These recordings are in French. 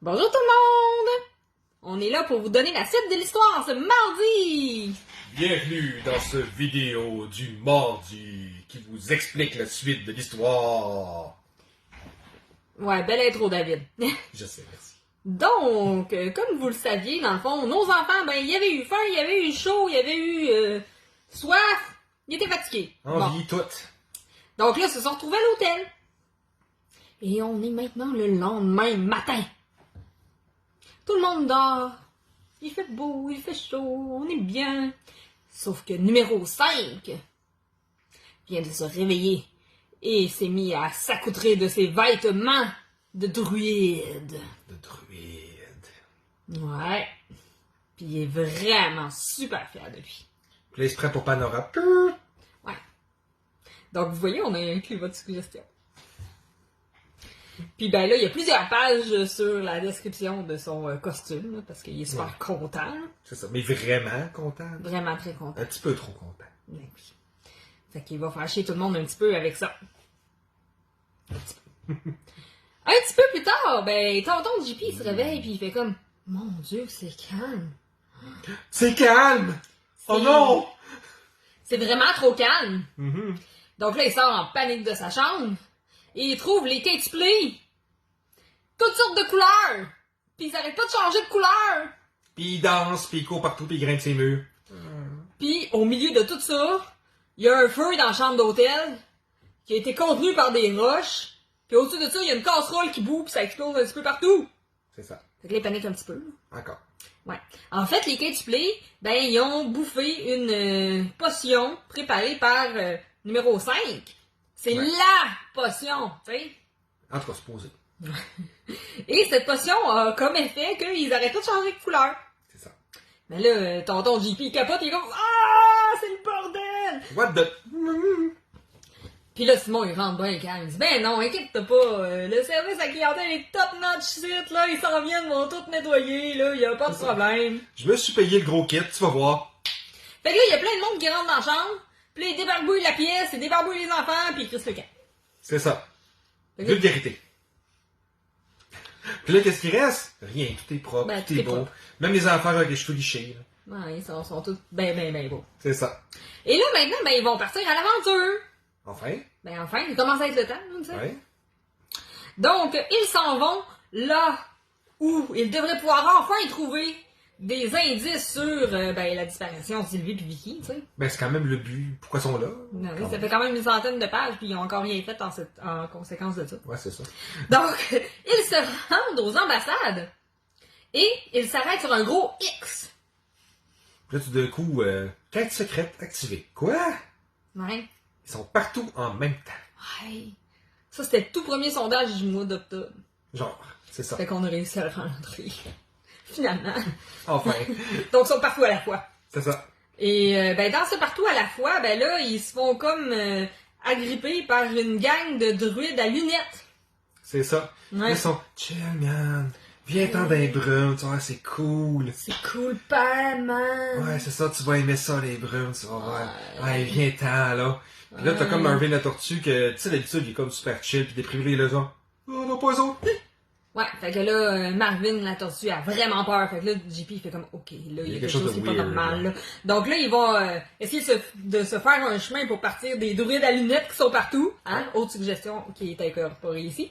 Bonjour tout le monde! On est là pour vous donner la suite de l'histoire ce mardi! Bienvenue dans ce vidéo du mardi qui vous explique la suite de l'histoire. Ouais, belle intro, David. Je sais, merci. Donc, comme vous le saviez, dans le fond, nos enfants, ben, il y avait eu faim, il y avait eu chaud, il y avait eu soif, ils étaient fatigués. Envie toute. Donc là, ils se sont retrouvés à l'hôtel. Et on est maintenant le lendemain matin. Tout le monde dort. Il fait beau, il fait chaud, on est bien. Sauf que numéro 5 vient de se réveiller et s'est mis à s'accoutrer de ses vêtements de druide. De druide. Ouais. Puis il est vraiment super fier de lui. Puis là, il se prend pour Panora. Ouais. Donc, vous voyez, on a inclus votre suggestion. Puis ben là, il y a plusieurs pages sur la description de son costume, là, parce qu'il est super content. Là. C'est ça, mais vraiment content. Vraiment très content. Un petit peu trop content. Ben oui. Fait qu'il va faire chier tout le monde un petit peu avec ça. Un petit peu plus tard, ben, tonton JP se réveille puis il fait comme « Mon Dieu, c'est calme. C'est calme! Oh non! » C'est vraiment trop calme. Mm-hmm. Donc là, il sort en panique de sa chambre et il trouve les Kate Play. Toutes sortes de couleurs. Puis ils arrêtent pas de changer de couleur. Puis il danse, puis il court partout, puis il grimpe ses murs. Puis au milieu de tout ça, il y a un feu dans la chambre d'hôtel qui a été contenu par des roches. Puis au-dessus de ça, il y a une casserole qui boue puis ça explose un petit peu partout. C'est ça. Fait que là, il panique un petit peu. Encore. Ouais. En fait, les Kate Play, ben, ils ont bouffé une potion préparée par numéro 5. C'est LA potion, tu sais. En tout cas, supposé. Et cette potion a comme effet qu'ils arrêtent pas de changer de couleur. C'est ça. Mais là, tonton JP il capote, il est comme « Ah, c'est le bordel! » What the... Puis là, Simon, il rentre bien calme. Il dit « Ben non, inquiète-toi pas, le service à clientèle est top-notch site, là, ils s'en viennent, vont tout nettoyer, là, y a pas de problème. » Je me suis payé le gros kit, tu vas voir. Fait que là, il y a plein de monde qui rentre dans la chambre, puis là, il débarbouille la pièce, il débarbouille les enfants, puis il crisse le camp. C'est ça. Fait que là, Vulgarité. Puis là, qu'est-ce qui reste? Rien, tout est propre, Ben, tout est beau. propre. Même les enfants avec les cheveux lichés. Là. ouais, ils sont tous ben beaux. C'est ça. Et là, maintenant, ben, ils vont partir à l'aventure. Enfin? Ben enfin, il commence à être le temps, tu sais. Ouais. Donc, ils s'en vont là où ils devraient pouvoir enfin trouver des indices sur ben, la disparition de Sylvie et Vicky, tu sais. Ben, c'est quand même le but. Pourquoi ils sont là? Oui, ça fait quand même une centaine de pages, puis ils ont encore rien fait en conséquence de ça. Ouais, c'est ça. Donc, ils se rendent aux ambassades et ils s'arrêtent sur un gros X. Puis là, tout d'un coup, quête secrète activée. Quoi? Ouais. Ils sont partout en même temps. Ouais. Ça, c'était le tout premier sondage du mois d'octobre. Genre, c'est ça. Fait qu'on a réussi à le rentrer. Finalement. Enfin. Donc, ils sont partout à la fois. C'est ça. Et ben dans ce partout à la fois, ben là, ils se font comme agrippés par une gang de druides à lunettes. C'est ça. Ouais. Ils sont chill, man. Viens-t'en d'un brun, tu vois, c'est cool. C'est cool, pas man. Ouais, c'est ça, tu vas aimer ça, les bruns, tu vas voir. Ouais, viens-t'en, là. Puis là, t'as comme Marvin la tortue que, tu sais, d'habitude, il est comme super chill, puis déprimé, les gens. Oh, non, pas eux autres. Ouais, fait que là, Marvin la tortue a vraiment peur. Fait que là, JP il fait comme, ok, là, il y a quelque chose qui est pas normal, là. Donc là, ils vont essayer de se faire un chemin pour partir des druides à lunettes qui sont partout. Hein? Autre suggestion qui est incorporée ici.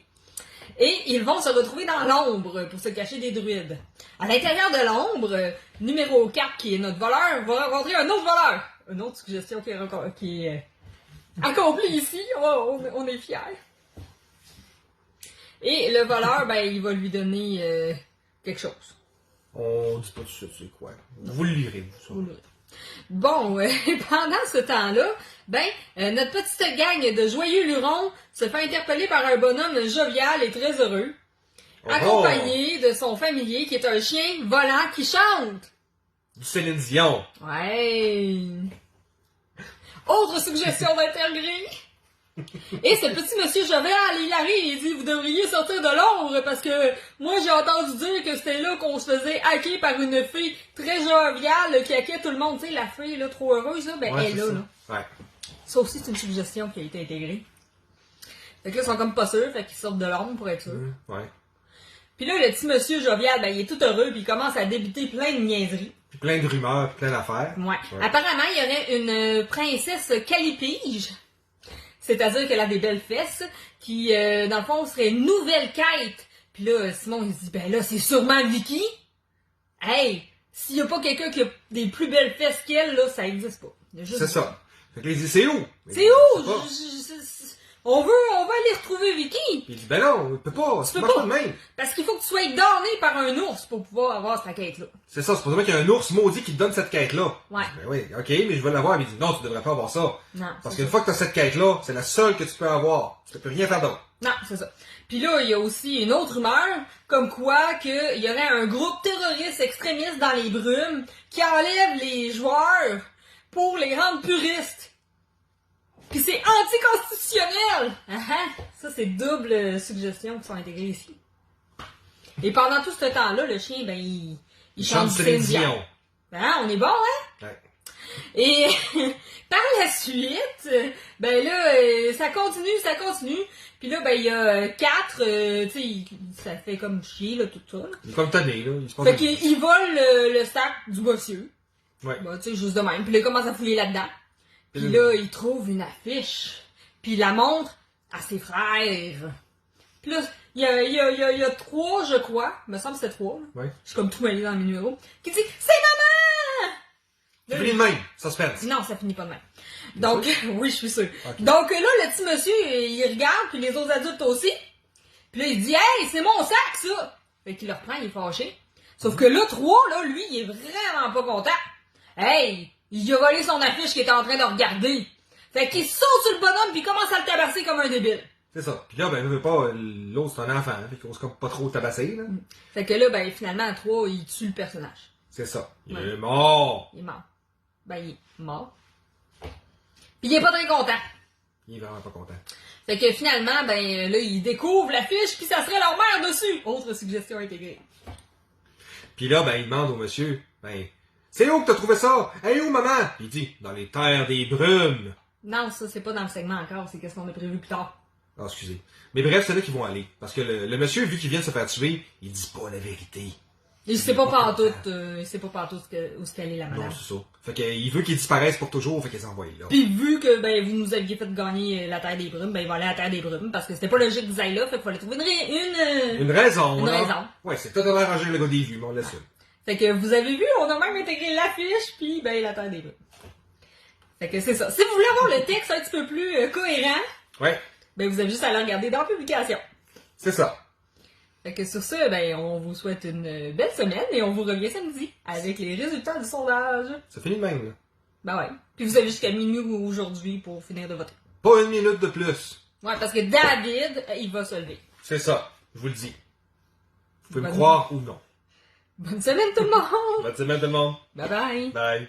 Et ils vont se retrouver dans l'ombre pour se cacher des druides. À l'intérieur de l'ombre, numéro 4, qui est notre voleur, va rencontrer un autre voleur. Une autre suggestion qui est accomplie ici. Oh, on est fiers. Et le voleur, ben, il va lui donner quelque chose. On dit pas tout de suite c'est quoi. Vous le lirez, vous, ça. Bon, pendant ce temps-là, ben, notre petite gang de joyeux lurons se fait interpeller par un bonhomme jovial et très heureux, accompagné de son familier qui est un chien volant qui chante. Du Céline Dion. Ouais. Autre suggestion d'intégrer. Et ce petit monsieur jovial, il arrive et il dit « Vous devriez sortir de l'ombre parce que moi j'ai entendu dire que c'était là qu'on se faisait hacker par une fille très joviale qui hackait tout le monde. » Tu sais, la fille là, trop heureuse, là, ben Ouais, elle est là. Ouais. Ça aussi, c'est une suggestion qui a été intégrée. Fait que là, ils sont comme pas sûrs, fait qu'ils sortent de l'ombre pour être sûrs. Ouais. Puis là, le petit monsieur jovial, ben, il est tout heureux, puis il commence à débiter plein de niaiseries. Puis plein de rumeurs, puis plein d'affaires. Ouais. Apparemment, il y aurait une princesse calipige, c'est-à-dire qu'elle a des belles fesses, qui, dans le fond, serait une nouvelle quête. Puis là, Simon, il se dit, ben là, c'est sûrement Vicky. Hey, s'il y a pas quelqu'un qui a des plus belles fesses qu'elle, là, ça existe pas. C'est ça. Fait que là, il dit, c'est où? C'est où? On veut aller retrouver Vicky. Puis il dit, ben non, on peut pas. Tu peux pas. De même. Parce qu'il faut que tu sois donné par un ours pour pouvoir avoir cette quête-là. C'est ça, c'est pour ça qu'il y a un ours maudit qui te donne cette quête-là. Ouais. Ben oui, ok, mais je veux l'avoir. Mais il dit, non, tu devrais pas avoir ça. Non. Parce qu'une fois que tu as cette quête-là, c'est la seule que tu peux avoir. Tu peux rien faire d'autre. Non, c'est ça. Puis là, il y a aussi une autre rumeur, comme quoi qu'il y aurait un groupe terroriste extrémiste dans les brumes qui enlève les joueurs pour les rendre puristes. Puis c'est anticonstitutionnel! Ça, c'est double suggestions qui sont intégrées ici. Et pendant tout ce temps-là, le chien, ben, il chante Céline Dion. Ben, on est bon, hein? Ouais. Et par la suite, ben là, ça continue. Puis là, ben, il y a 4, tu sais, ça fait comme chier, là, tout ça. Il est comme tanné, là. Fait qu'il vole le sac du monsieur. Ouais. Ben, tu sais, juste de même. Puis là, il commence à fouiller là-dedans. Puis là, il trouve une affiche. Puis il la montre à ses frères. Puis là, il y a 3, je crois. Il me semble que c'était 3. Ouais. Je suis comme tout mêlé dans mes numéros. Qui dit, c'est maman! Ça finit de même. Suspense. Non, ça finit pas de même. Donc, oui, je suis sûre. Okay. Donc là, le petit monsieur, il regarde, puis les autres adultes aussi. Puis là, il dit, hey, c'est mon sac, ça! Fait qu'il le reprend, il est fâché. Sauf que là, 3, là, lui, il est vraiment pas content. Hey! Il a volé son affiche qu'il était en train de regarder. Fait qu'il saute sur le bonhomme puis il commence à le tabasser comme un débile. C'est ça. Puis là, ben, il veut pas, l'autre c'est un enfant, fait qu'on se pas trop tabasser, là. Fait que là, ben, finalement, à 3, il tue le personnage. C'est ça. Il est mort. Il est mort. Ben, il est mort. Puis il est pas très content. Il est vraiment pas content. Fait que finalement, ben, là, il découvre l'affiche puis ça serait leur mère dessus. Autre suggestion intégrée. Puis là, ben, il demande au monsieur, ben, c'est où que t'as trouvé ça? Hey, où, maman? Il dit, dans les terres des brumes. Non, ça, c'est pas dans le segment encore, c'est qu'est-ce qu'on a prévu plus tard. Ah, excusez. Mais bref, c'est là qu'ils vont aller. Parce que le monsieur, vu qu'il vient de se faire tuer, il dit pas la vérité. Il sait pas pantoute, il sait pas pantoute où est-ce qu'elle est la madame. Non, c'est ça. Fait qu'il veut qu'il disparaisse pour toujours, fait qu'il s'envoie là. Puis vu que, ben, vous nous aviez fait gagner la Terre des Brumes, ben, il va aller à la Terre des Brumes, parce que c'était pas logique que vous ayez là, fait qu'il fallait trouver une raison, Une là. raison. Ouais, c'est totalement arrangé le gars des vues, mais on l'assume. Fait que vous avez vu, on a même intégré l'affiche, puis ben la Terre des Brumes. Fait que c'est ça. Si vous voulez avoir le texte un petit peu plus cohérent, ouais, ben vous avez juste à le regarder dans la publication. C'est ça. Fait que sur ce, ben on vous souhaite une belle semaine et on vous revient samedi avec les résultats du sondage. Ça finit de même, là. Ben ouais. Puis vous avez jusqu'à minuit aujourd'hui pour finir de voter. Pas une minute de plus. Ouais, parce que David, il va se lever. C'est ça, je vous le dis. Vous pouvez me croire ou non. Bonne semaine tout le monde! Bonne semaine tout le monde. Bye bye! Bye.